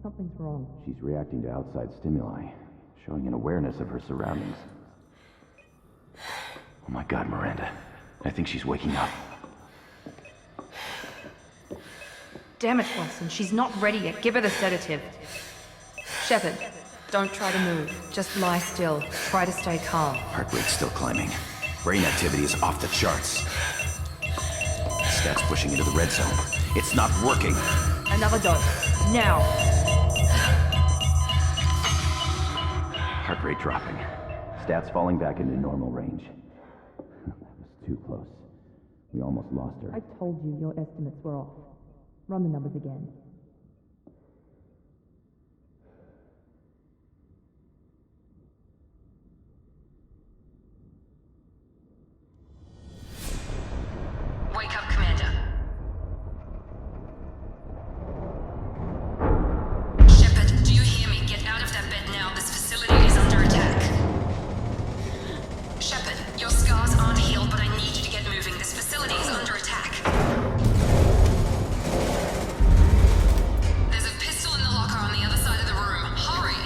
Something's wrong. She's reacting to outside stimuli, showing an awareness of her surroundings. Oh my god, Miranda. I think she's waking up. Damn it, Watson. She's not ready yet. Give her the sedative. Shepard, don't try to move. Just lie still. Try to stay calm. Heart rate's still climbing. Brain activity is off the charts. Stats pushing into the red zone. It's not working. Another dose. Now. Heart rate dropping. Stats falling back into normal range. That was too close. We almost lost her. I told you your estimates were off. Run the numbers again. Wake up, Commander. Shepard, do you hear me? Get out of that bed now. This facility is under attack. Shepard, your scars aren't healed, but I need you to get moving. This facility is under attack. There's a pistol in the locker on the other side of the room. Hurry!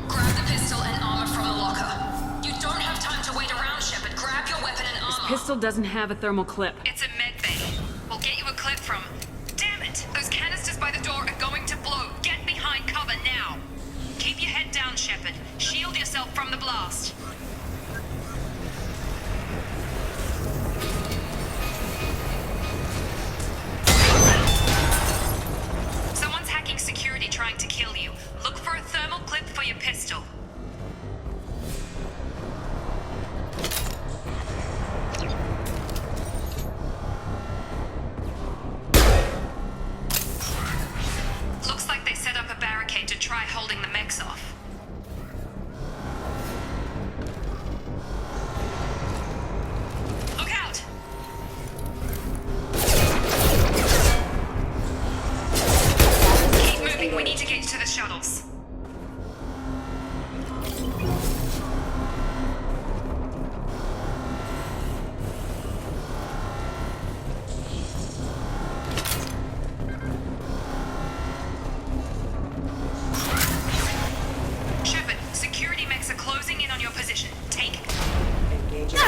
Grab the pistol and armor from the locker. You don't have time to wait around, Shepard. Grab your weapon and armor. Pistol doesn't have a thermal clip. It's a med bay. We'll get you a clip from... Damn it! Those canisters by the door are going to blow. Get behind cover now. Keep your head down, Shepard. Shield yourself from the blast. Someone's hacking security trying to kill you. Look for a thermal clip for your pistol. Looks like they set up a barricade to try holding the mechs off. Look out! Keep moving, we need to get to the shuttles. Shepard, security mechs are closing in on your position. Take... Engaging.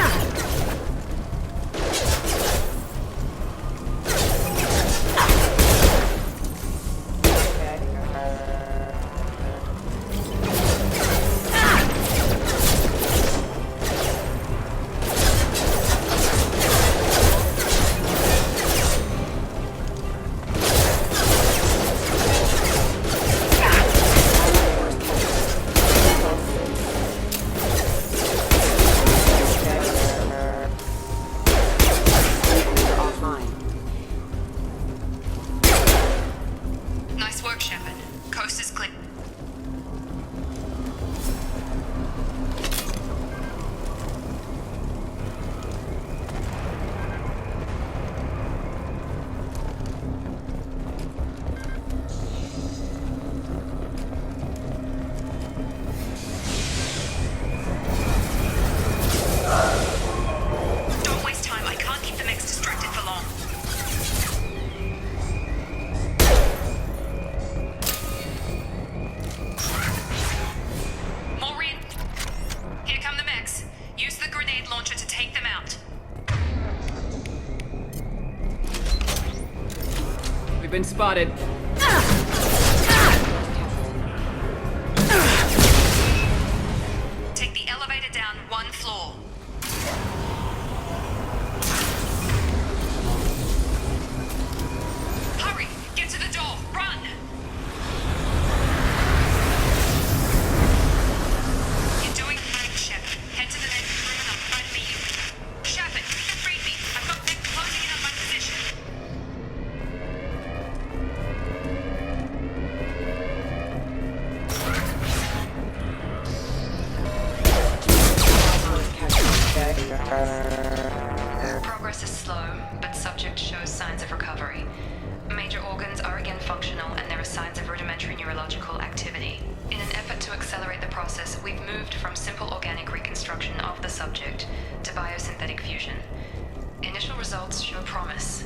Nice work, Shepard. Coast is clear. Don't waste time. I can't keep the mechs distracted for long. Maureen, here come the mechs. Use the grenade launcher to take them out. We've been spotted. Take the elevator down one floor. Hurry! Get to the door! Run! You're doing fine, Shepard. Head to the next room and I'll try to meet you. Shepard, read me. I've got them closing in on my position. Progress is slow, but subject shows signs of recovery. Major organs are again functional and there are signs of rudimentary neurological activity. In an effort to accelerate the process, we've moved from simple organic reconstruction of the subject to biosynthetic fusion. Initial results show promise.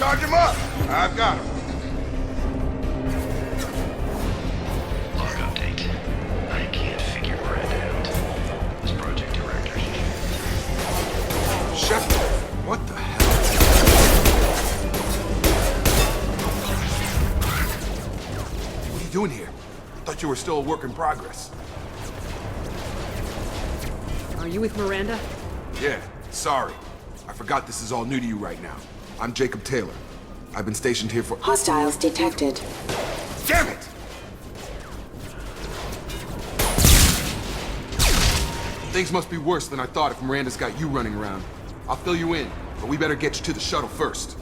Charge him up! I've got him. Log update. I can't figure Miranda out. This project director. Shepard, what the hell? What are you doing here? I thought you were still a work in progress. Are you with Miranda? Yeah, sorry. I forgot this is all new to you right now. I'm Jacob Taylor. I've been stationed here for— Hostiles detected. Damn it! Things must be worse than I thought if Miranda's got you running around. I'll fill you in, but we better get you to the shuttle first.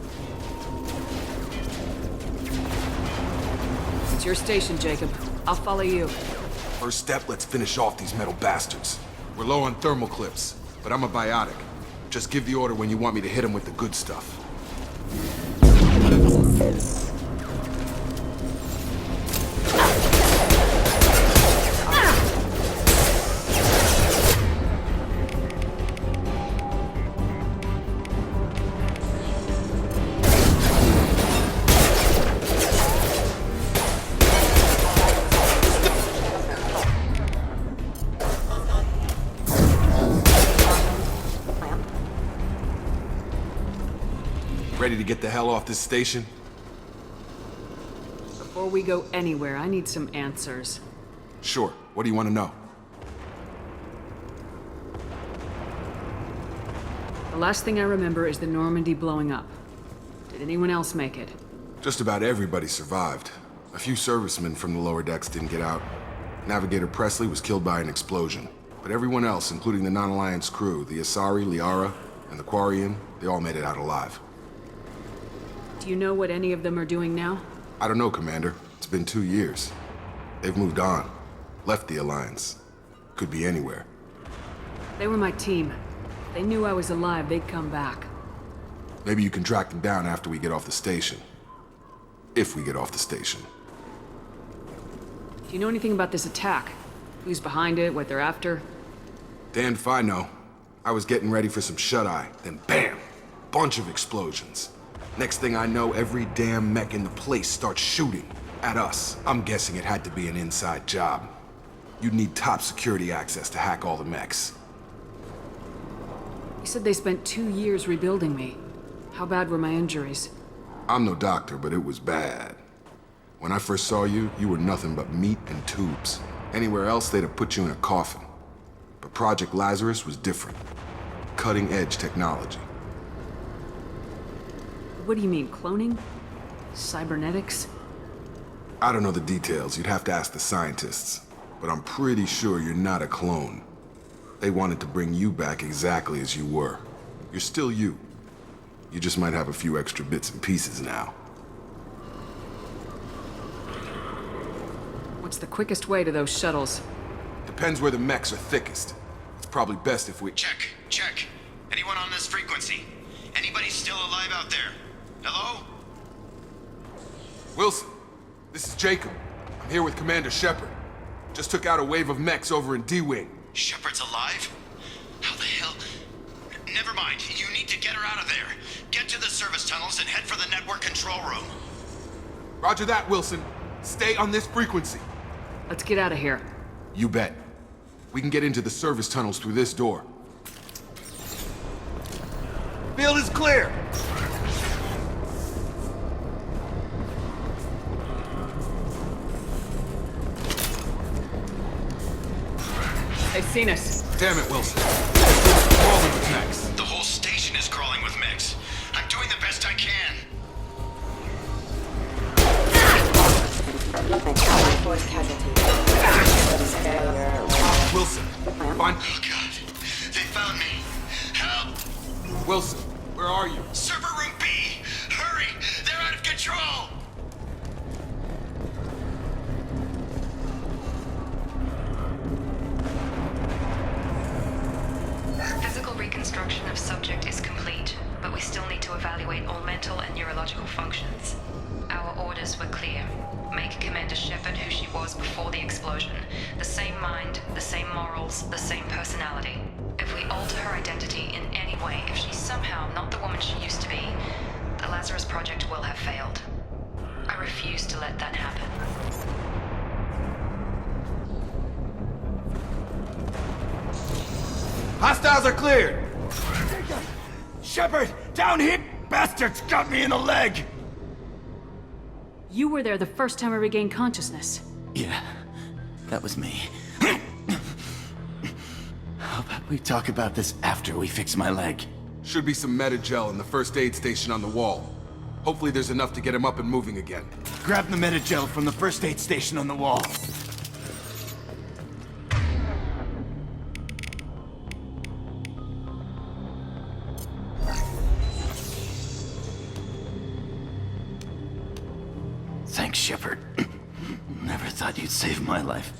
It's your station, Jacob. I'll follow you. First step, let's finish off these metal bastards. We're low on thermal clips, but I'm a biotic. Just give the order when you want me to hit them with the good stuff. Ready to get the hell off this station? Before we go anywhere, I need some answers. Sure. What do you want to know? The last thing I remember is the Normandy blowing up. Did anyone else make it? Just about everybody survived. A few servicemen from the lower decks didn't get out. Navigator Presley was killed by an explosion. But everyone else, including the non-Alliance crew, the Asari, Liara, and the Quarian, they all made it out alive. Do you know what any of them are doing now? I don't know, Commander. It's been 2 years. They've moved on. Left the Alliance. Could be anywhere. They were my team. If they knew I was alive, they'd come back. Maybe you can track them down after we get off the station. If we get off the station. Do you know anything about this attack? Who's behind it, what they're after? Damned if I know. I was getting ready for some shut-eye, then bam! Bunch of explosions. Next thing I know, every damn mech in the place starts shooting at us. I'm guessing it had to be an inside job. You'd need top security access to hack all the mechs. You said they spent 2 years rebuilding me. How bad were my injuries? I'm no doctor, but it was bad. When I first saw you, you were nothing but meat and tubes. Anywhere else, they'd have put you in a coffin. But Project Lazarus was different. Cutting-edge technology. What do you mean, cloning? Cybernetics? I don't know the details. You'd have to ask the scientists. But I'm pretty sure you're not a clone. They wanted to bring you back exactly as you were. You're still you. You just might have a few extra bits and pieces now. What's the quickest way to those shuttles? Depends where the mechs are thickest. It's probably best if we— Check. Anyone on this frequency? Anybody still alive out there? Hello? Wilson, this is Jacob. I'm here with Commander Shepard. Just took out a wave of mechs over in D-Wing. Shepard's alive? How the hell? Never mind. You need to get her out of there. Get to the service tunnels and head for the network control room. Roger that, Wilson. Stay on this frequency. Let's get out of here. You bet. We can get into the service tunnels through this door. Field is clear! They've seen us. Damn it, Wilson. Crawling with mechs. The whole station is crawling with mechs. I'm doing the best I can. Force casualty. Wilson, find— Oh god. They found me. Help! Wilson, where are you? Server room B! Hurry! They're out of control! Physical reconstruction of subject is complete, but we still need to evaluate all mental and neurological functions. Our orders were clear. Make Commander Shepard who she was before the explosion. The same mind, the same morals, the same personality. If we alter her identity in any way, if she's somehow not the woman she used to be, the Lazarus Project Hostiles are cleared! Shepard, down here! Bastards got me in the leg! You were there the first time I regained consciousness. Yeah, that was me. How about we talk about this after we fix my leg? Should be some Metagel in the first aid station on the wall. Hopefully there's enough to get him up and moving again. Grab the Metagel from the first aid station on the wall. Thanks, Shepard. Never thought you'd save my life.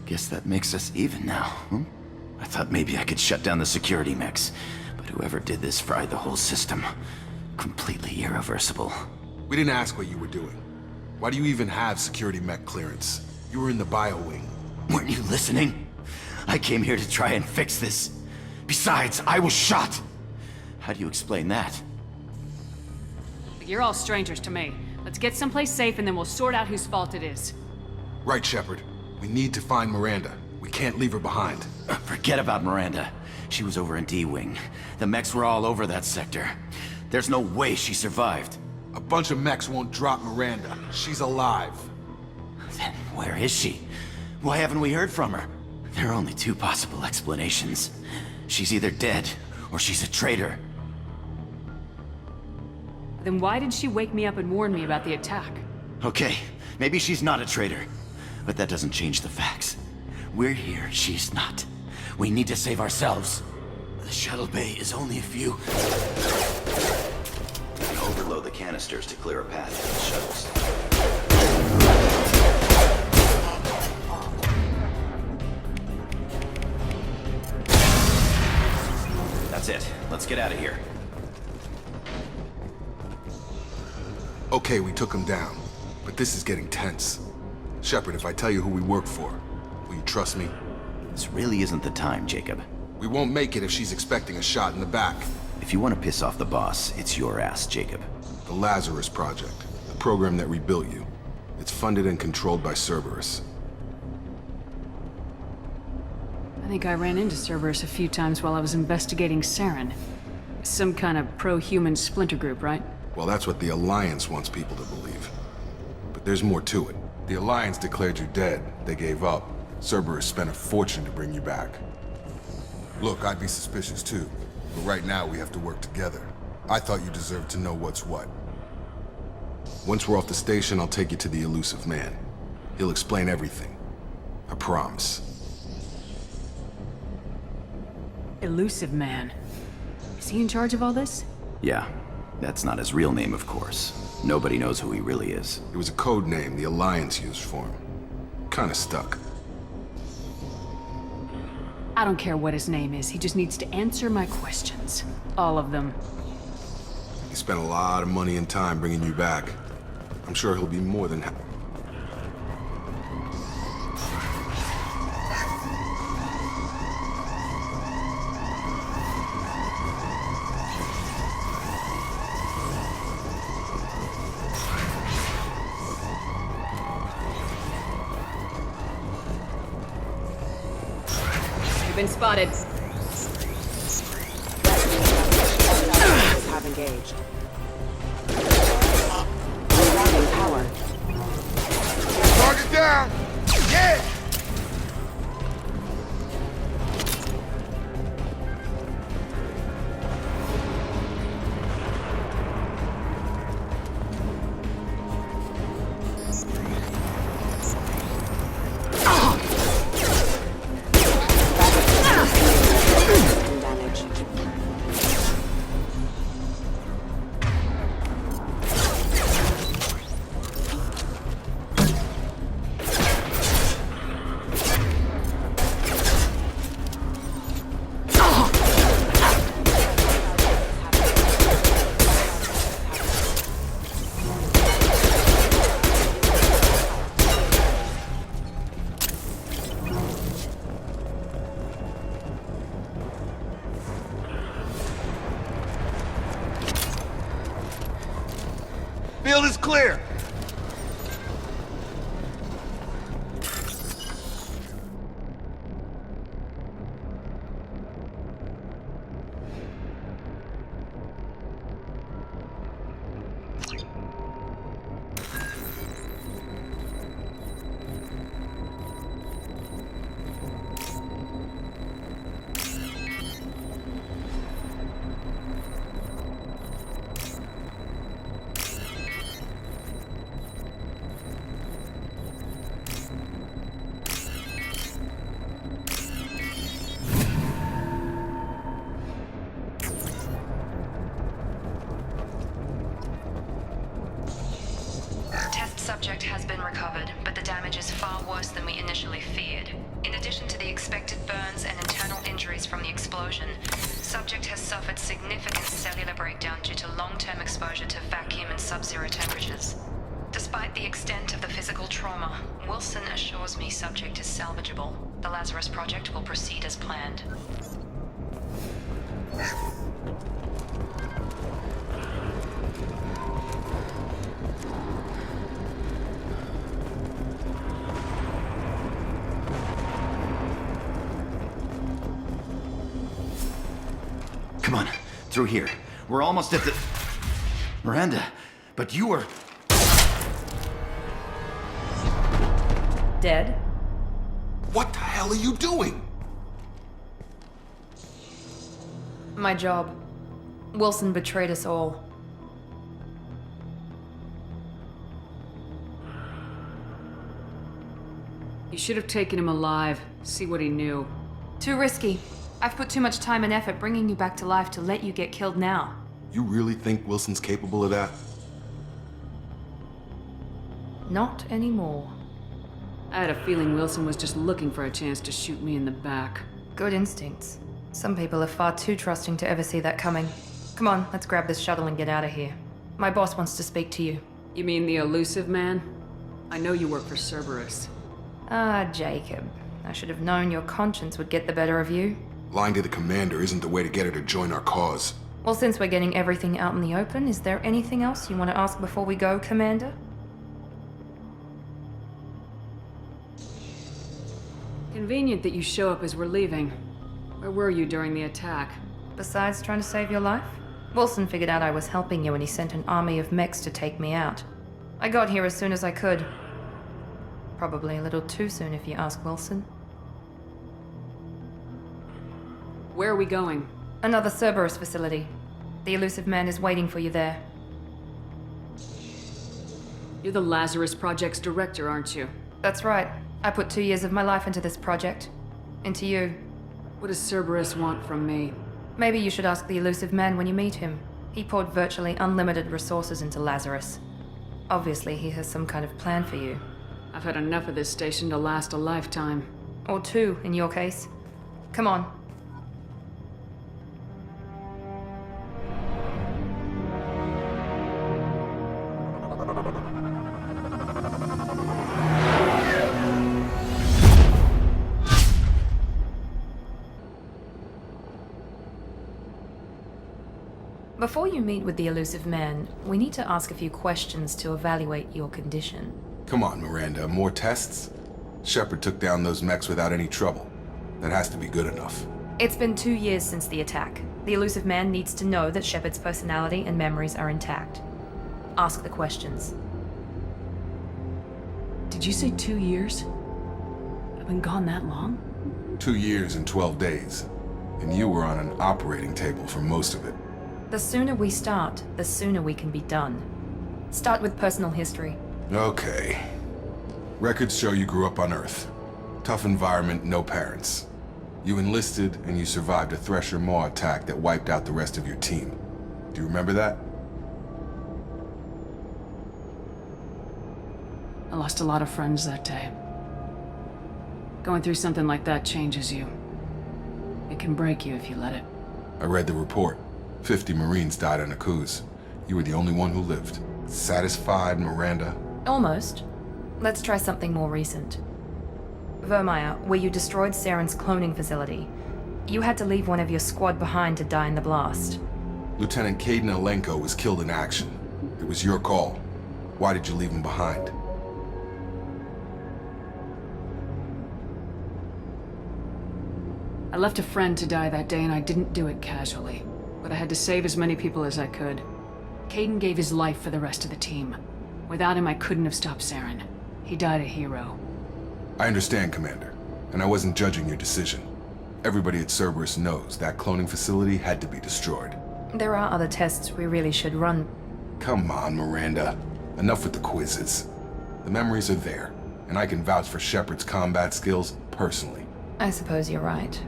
Guess that makes us even now, hmm? I thought maybe I could shut down the security mechs, but whoever did this fried the whole system. Completely irreversible. We didn't ask what you were doing. Why do you even have security mech clearance? You were in the bio wing. Weren't you listening? I came here to try and fix this. Besides, I was shot! How do you explain that? You're all strangers to me. Let's get someplace safe and then we'll sort out whose fault it is. Right, Shepard. We need to find Miranda. We can't leave her behind. Forget about Miranda. She was over in D-Wing. The mechs were all over that sector. There's no way she survived. A bunch of mechs won't drop Miranda. She's alive. Then where is she? Why haven't we heard from her? There are only two possible explanations. She's either dead, or she's a traitor. Then why did she wake me up and warn me about the attack? Okay, maybe she's not a traitor. But that doesn't change the facts. We're here, she's not. We need to save ourselves. The shuttle bay is only a few... Overload the canisters to clear a path to the shuttles. That's it. Let's get out of here. Okay, we took him down. But this is getting tense. Shepard, if I tell you who we work for, will you trust me? This really isn't the time, Jacob. We won't make it if she's expecting a shot in the back. If you want to piss off the boss, it's your ass, Jacob. The Lazarus Project, the program that rebuilt you. It's funded and controlled by Cerberus. I think I ran into Cerberus a few times while I was investigating Saren. Some kind of pro-human splinter group, right? Well, that's what the Alliance wants people to believe. But there's more to it. The Alliance declared you dead. They gave up. Cerberus spent a fortune to bring you back. Look, I'd be suspicious too. But right now, we have to work together. I thought you deserved to know what's what. Once we're off the station, I'll take you to the Elusive Man. He'll explain everything. I promise. Elusive Man. Is he in charge of all this? Yeah, that's not his real name, of course. Nobody knows who he really is. It was a code name the Alliance used for him. Kinda stuck. I don't care what his name is, he just needs to answer my questions. All of them. He spent a lot of money and time bringing you back. I'm sure he'll be more than happy. You've been spotted. Have engaged. Rerouting power. Target down! Yeah! Damage. Field is clear! Subject has been recovered, but the damage is far worse than we initially feared. In addition to the expected burns and internal injuries from the explosion, subject has suffered significant cellular breakdown due to long-term exposure to vacuum and sub-zero temperatures. Despite the extent of the physical trauma, Wilson assures me subject is salvageable. The Lazarus Project will proceed as planned. Come on, through here. We're almost at the... Miranda, but you were... Dead? What the hell are you doing? My job. Wilson betrayed us all. You should have taken him alive, see what he knew. Too risky. I've put too much time and effort bringing you back to life to let you get killed now. You really think Wilson's capable of that? Not anymore. I had a feeling Wilson was just looking for a chance to shoot me in the back. Good instincts. Some people are far too trusting to ever see that coming. Come on, let's grab this shuttle and get out of here. My boss wants to speak to you. You mean the elusive man? I know you work for Cerberus. Ah, Jacob. I should have known your conscience would get the better of you. Lying to the commander isn't the way to get her to join our cause. Well, since we're getting everything out in the open, is there anything else you want to ask before we go, Commander? Convenient that you show up as we're leaving. Where were you during the attack? Besides trying to save your life? Wilson figured out I was helping you and he sent an army of mechs to take me out. I got here as soon as I could. Probably a little too soon if you ask Wilson. Where are we going? Another Cerberus facility. The elusive man is waiting for you there. You're the Lazarus Project's director, aren't you? That's right. I put 2 years of my life into this project. Into you. What does Cerberus want from me? Maybe you should ask the elusive man when you meet him. He poured virtually unlimited resources into Lazarus. Obviously, he has some kind of plan for you. I've had enough of this station to last a lifetime. Or 2, in your case. Come on. Before you meet with the elusive man, we need to ask a few questions to evaluate your condition. Come on, Miranda, more tests? Shepard took down those mechs without any trouble. That has to be good enough. It's been 2 years since the attack. The elusive man needs to know that Shepard's personality and memories are intact. Ask the questions. Did you say 2 years? I've been gone that long? 2 years and 12 days. And you were on an operating table for most of it. The sooner we start, the sooner we can be done. Start with personal history. Okay. Records show you grew up on Earth. Tough environment, no parents. You enlisted and you survived a Thresher Maw attack that wiped out the rest of your team. Do you remember that? I lost a lot of friends that day. Going through something like that changes you. It can break you if you let it. I read the report. 50 Marines died on Akuz. You were the only one who lived. Satisfied, Miranda? Almost. Let's try something more recent. Vermeer, where you destroyed Saren's cloning facility. You had to leave one of your squad behind to die in the blast. Lieutenant Caden Alenko was killed in action. It was your call. Why did you leave him behind? I left a friend to die that day and I didn't do it casually. But I had to save as many people as I could. Caden gave his life for the rest of the team. Without him, I couldn't have stopped Saren. He died a hero. I understand, Commander. And I wasn't judging your decision. Everybody at Cerberus knows that cloning facility had to be destroyed. There are other tests we really should run. Come on, Miranda. Enough with the quizzes. The memories are there, and I can vouch for Shepard's combat skills personally. I suppose you're right.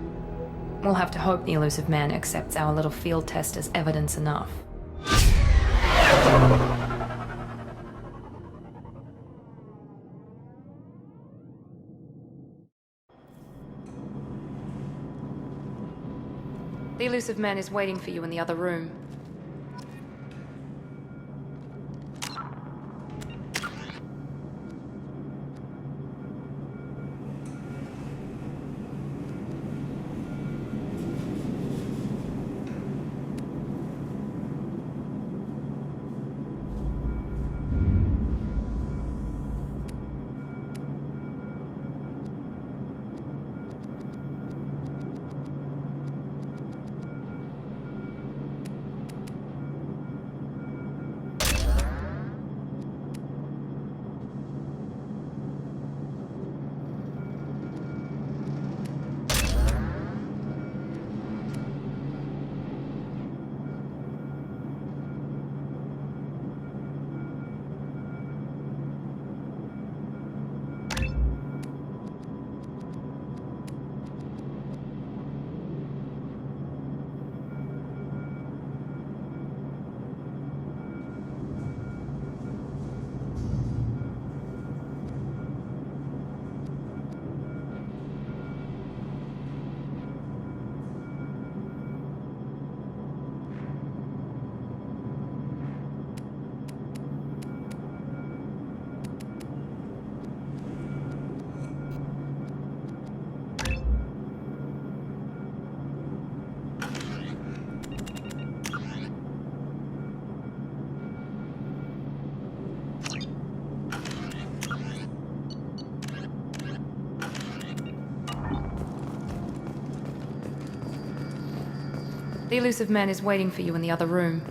We'll have to hope the elusive man accepts our little field test as evidence enough. The elusive man is waiting for you in the other room. The elusive man is waiting for you in the other room.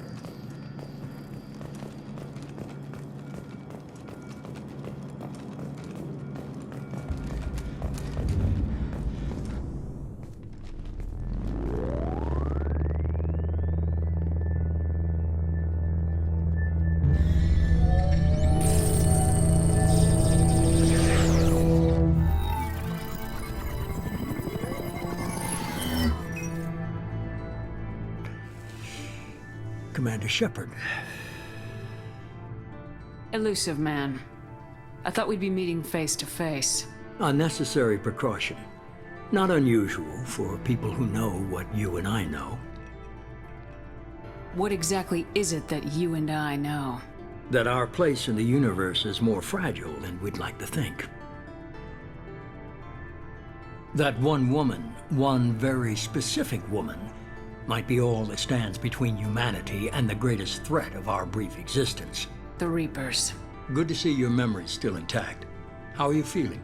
Commander Shepard. Elusive man. I thought we'd be meeting face to face. A necessary precaution. Not unusual for people who know what you and I know. What exactly is it that you and I know? That our place in the universe is more fragile than we'd like to think. That one woman, one very specific woman, might be all that stands between humanity and the greatest threat of our brief existence. The Reapers. Good to see your memory's still intact. How are you feeling?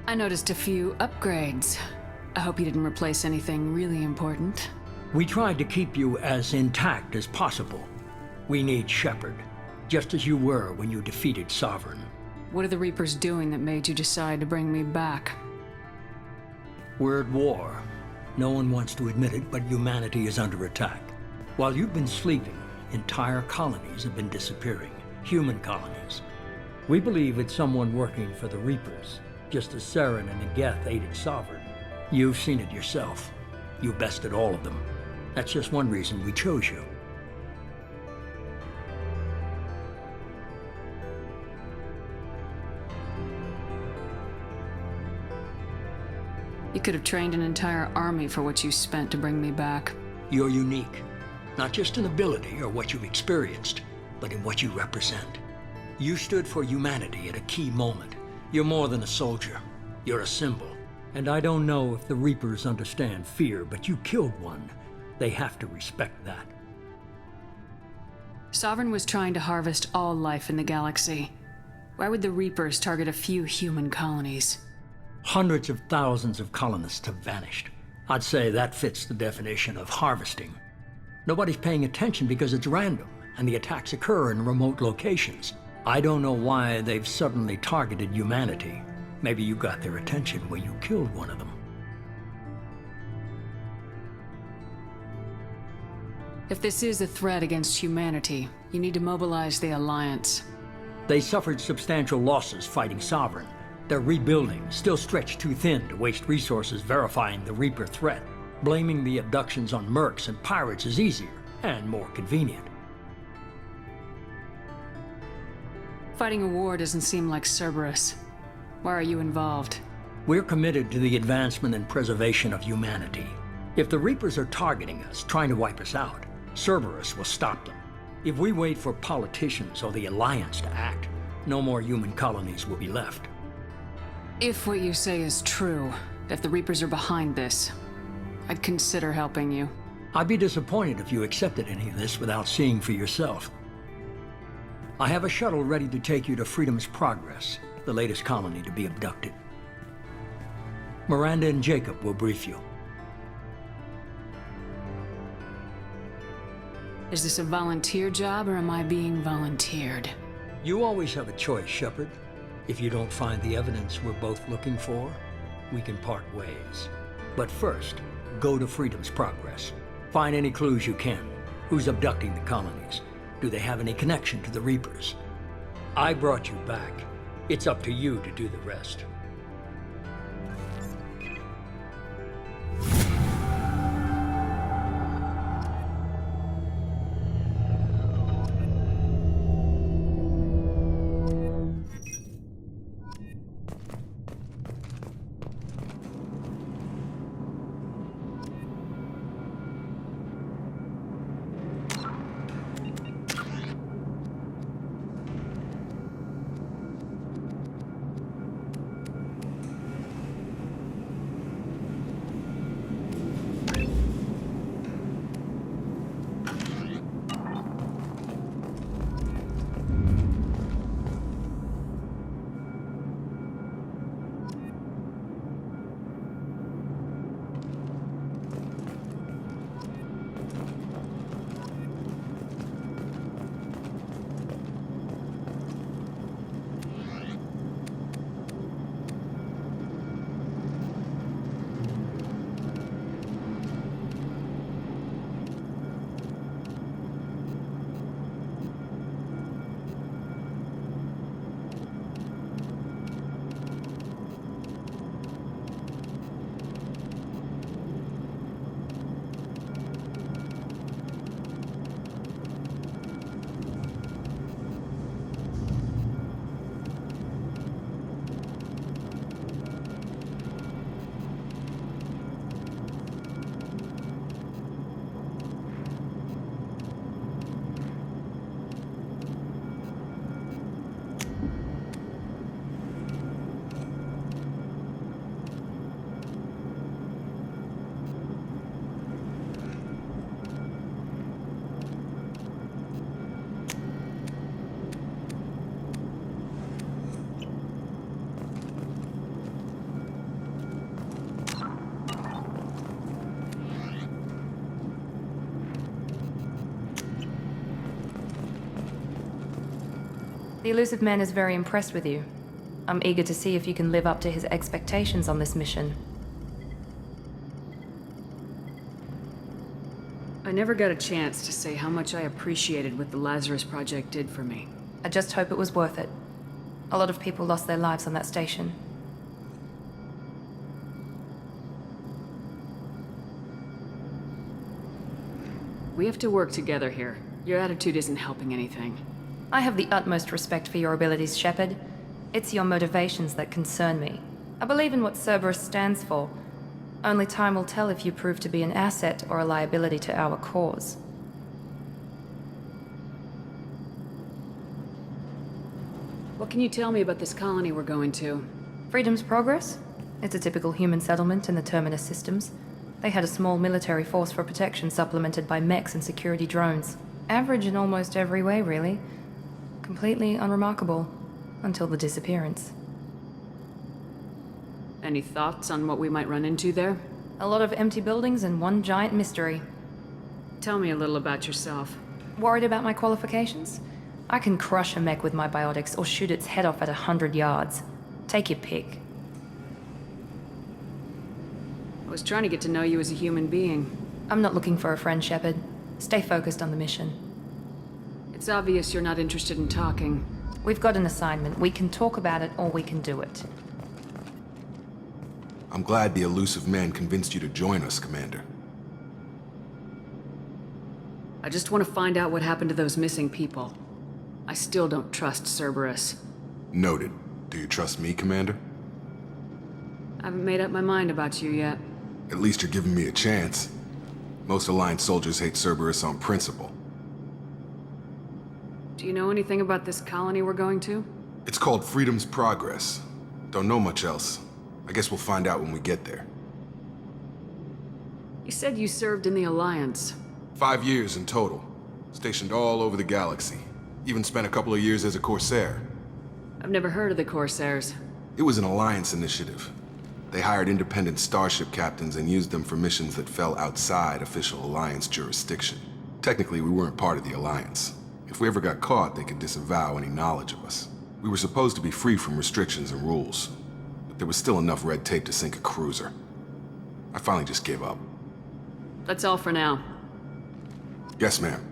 I noticed a few upgrades. I hope you didn't replace anything really important. We tried to keep you as intact as possible. We need Shepard, just as you were when you defeated Sovereign. What are the Reapers doing that made you decide to bring me back? We're at war. No one wants to admit it, but humanity is under attack. While you've been sleeping, entire colonies have been disappearing. Human colonies. We believe it's someone working for the Reapers, just as Saren and Negeth aided Sovereign. You've seen it yourself. You bested all of them. That's just one reason we chose you. You could have trained an entire army for what you spent to bring me back. You're unique. Not just in ability or what you've experienced, but in what you represent. You stood for humanity at a key moment. You're more than a soldier. You're a symbol. And I don't know if the Reapers understand fear, but you killed one. They have to respect that. Sovereign was trying to harvest all life in the galaxy. Why would the Reapers target a few human colonies? Hundreds of thousands of colonists have vanished. I'd say that fits the definition of harvesting. Nobody's paying attention because it's random, and the attacks occur in remote locations. I don't know why they've suddenly targeted humanity. Maybe you got their attention when you killed one of them. If this is a threat against humanity, you need to mobilize the Alliance. They suffered substantial losses fighting Sovereign. They're rebuilding, still stretched too thin to waste resources verifying the Reaper threat. Blaming the abductions on mercs and pirates is easier and more convenient. Fighting a war doesn't seem like Cerberus. Why are you involved? We're committed to the advancement and preservation of humanity. If the Reapers are targeting us, trying to wipe us out, Cerberus will stop them. If we wait for politicians or the Alliance to act, no more human colonies will be left. If what you say is true, if the Reapers are behind this, I'd consider helping you. I'd be disappointed if you accepted any of this without seeing for yourself. I have a shuttle ready to take you to Freedom's Progress, the latest colony to be abducted. Miranda and Jacob will brief you. Is this a volunteer job, or am I being volunteered? You always have a choice, Shepard. If you don't find the evidence we're both looking for, we can part ways. But first, go to Freedom's Progress. Find any clues you can. Who's abducting the colonies? Do they have any connection to the Reapers? I brought you back. It's up to you to do the rest. The Elusive Man is very impressed with you. I'm eager to see if you can live up to his expectations on this mission. I never got a chance to say how much I appreciated what the Lazarus Project did for me. I just hope it was worth it. A lot of people lost their lives on that station. We have to work together here. Your attitude isn't helping anything. I have the utmost respect for your abilities, Shepard. It's your motivations that concern me. I believe in what Cerberus stands for. Only time will tell if you prove to be an asset or a liability to our cause. What can you tell me about this colony we're going to? Freedom's Progress? It's a typical human settlement in the Terminus systems. They had a small military force for protection supplemented by mechs and security drones. Average in almost every way, really. Completely unremarkable. Until the disappearance. Any thoughts on what we might run into there? A lot of empty buildings and one giant mystery. Tell me a little about yourself. Worried about my qualifications? I can crush a mech with my biotics or shoot its head off at 100 yards. Take your pick. I was trying to get to know you as a human being. I'm not looking for a friend, Shepard. Stay focused on the mission. It's obvious you're not interested in talking. We've got an assignment. We can talk about it or we can do it. I'm glad the Elusive Man convinced you to join us, Commander. I just want to find out what happened to those missing people. I still don't trust Cerberus. Noted. Do you trust me, Commander? I haven't made up my mind about you yet. At least you're giving me a chance. Most Alliance soldiers hate Cerberus on principle. Do you know anything about this colony we're going to? It's called Freedom's Progress. Don't know much else. I guess we'll find out when we get there. You said you served in the Alliance. 5 years in total. Stationed all over the galaxy. Even spent a couple of years as a Corsair. I've never heard of the Corsairs. It was an Alliance initiative. They hired independent starship captains and used them for missions that fell outside official Alliance jurisdiction. Technically, we weren't part of the Alliance. If we ever got caught, they could disavow any knowledge of us. We were supposed to be free from restrictions and rules, but there was still enough red tape to sink a cruiser. I finally just gave up. That's all for now. Yes, ma'am.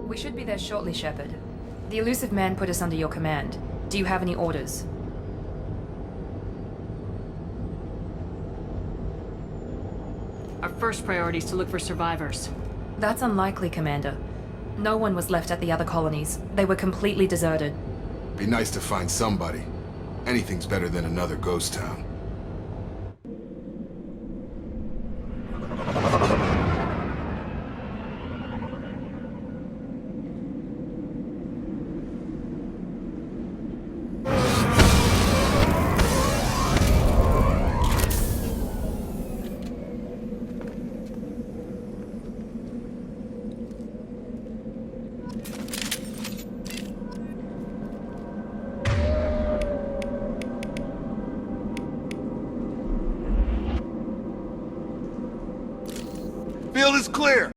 We should be there shortly, Shepard. The Elusive Man put us under your command. Do you have any orders? Our first priority is to look for survivors. That's unlikely, Commander. No one was left at the other colonies. They were completely deserted. Be nice to find somebody. Anything's better than another ghost town. Field is clear.